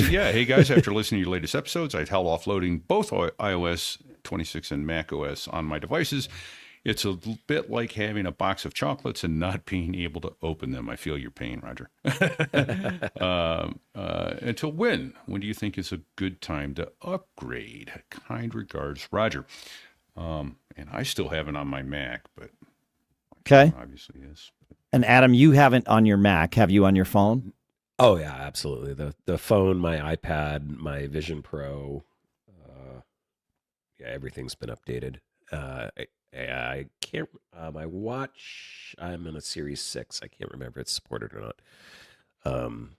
Yeah, hey guys, after listening to your latest episodes, I've held off loading both iOS 26 and macOS on my devices. It's a bit like having a box of chocolates and not being able to open them. I feel your pain, Roger. Until when? When do you think is a good time to upgrade? Kind regards, Roger. And I still have it on my Mac, but Okay. obviously is. And Adam, you haven't on your Mac. Have you on your phone? Oh yeah, absolutely. The phone, my iPad, my Vision Pro, yeah, everything's been updated. I can't. My watch, I'm in a Series 6. I can't remember if it's supported or not.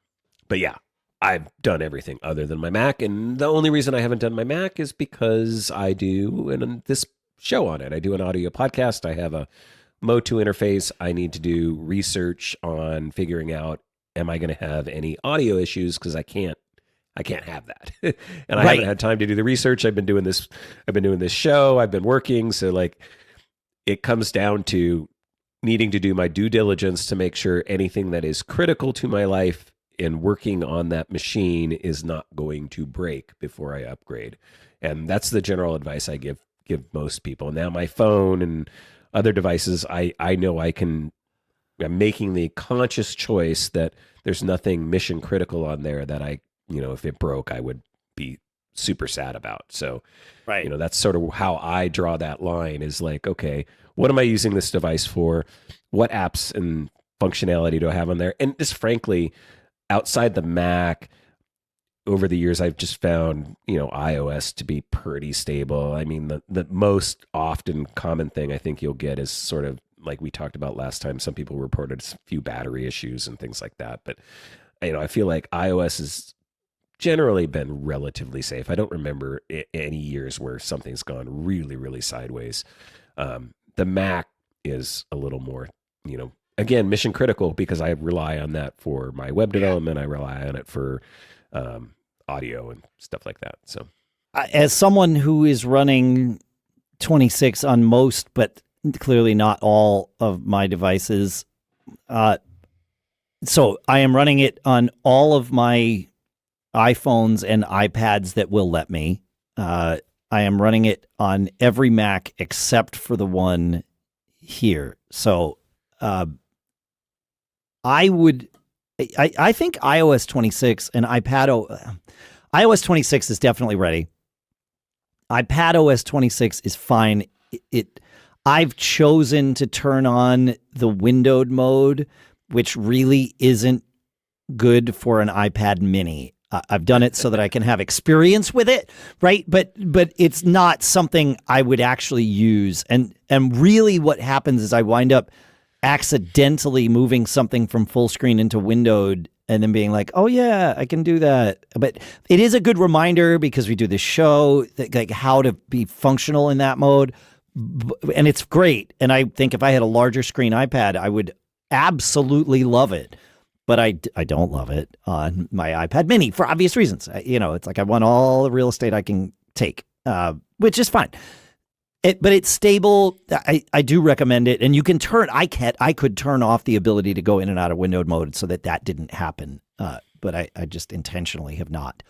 But yeah, I've done everything other than my Mac, and the only reason I haven't done my Mac is because I do this show on it. I do an audio podcast. I have a MOTU interface. I need to do research on figuring out, am I going to have any audio issues? Because I can't have that. And I haven't had time to do the research. I've been doing this show. I've been working. So like it comes down to needing to do my due diligence to make sure anything that is critical to my life in working on that machine is not going to break before I upgrade. And that's the general advice I give most people. Now my phone and other devices, I know I'm making the conscious choice that there's nothing mission critical on there that if it broke, I would be super sad about. So, that's sort of how I draw that line is like, okay, what am I using this device for? What apps and functionality do I have on there? And just frankly, outside the Mac, over the years, I've just found, iOS to be pretty stable. I mean, the most often common thing I think you'll get is sort of like we talked about last time. Some people reported a few battery issues and things like that. But, I feel like iOS has generally been relatively safe. I don't remember any years where something's gone really, really sideways. The Mac is a little more, again, mission critical because I rely on that for my web development. I rely on it for audio and stuff like that. So, as someone who is running 26 on most, but clearly not all of my devices, so I am running it on all of my iPhones and iPads that will let me. I am running it on every Mac except for the one here. So I think iOS 26 and iOS 26 is definitely ready. iPadOS 26 is fine. I've chosen to turn on the windowed mode, which really isn't good for an iPad mini. I've done it so that I can have experience with it, right? But it's not something I would actually use. And really what happens is I wind up accidentally moving something from full screen into windowed and then being like, oh yeah, I can do that. But it is a good reminder because we do this show, like how to be functional in that mode. And it's great. And I think if I had a larger screen iPad, I would absolutely love it. But I don't love it on my iPad mini for obvious reasons. It's like I want all the real estate I can take, which is fine. But it's stable. I do recommend it. And you can I could turn off the ability to go in and out of windowed mode so that didn't happen. But I just intentionally have not.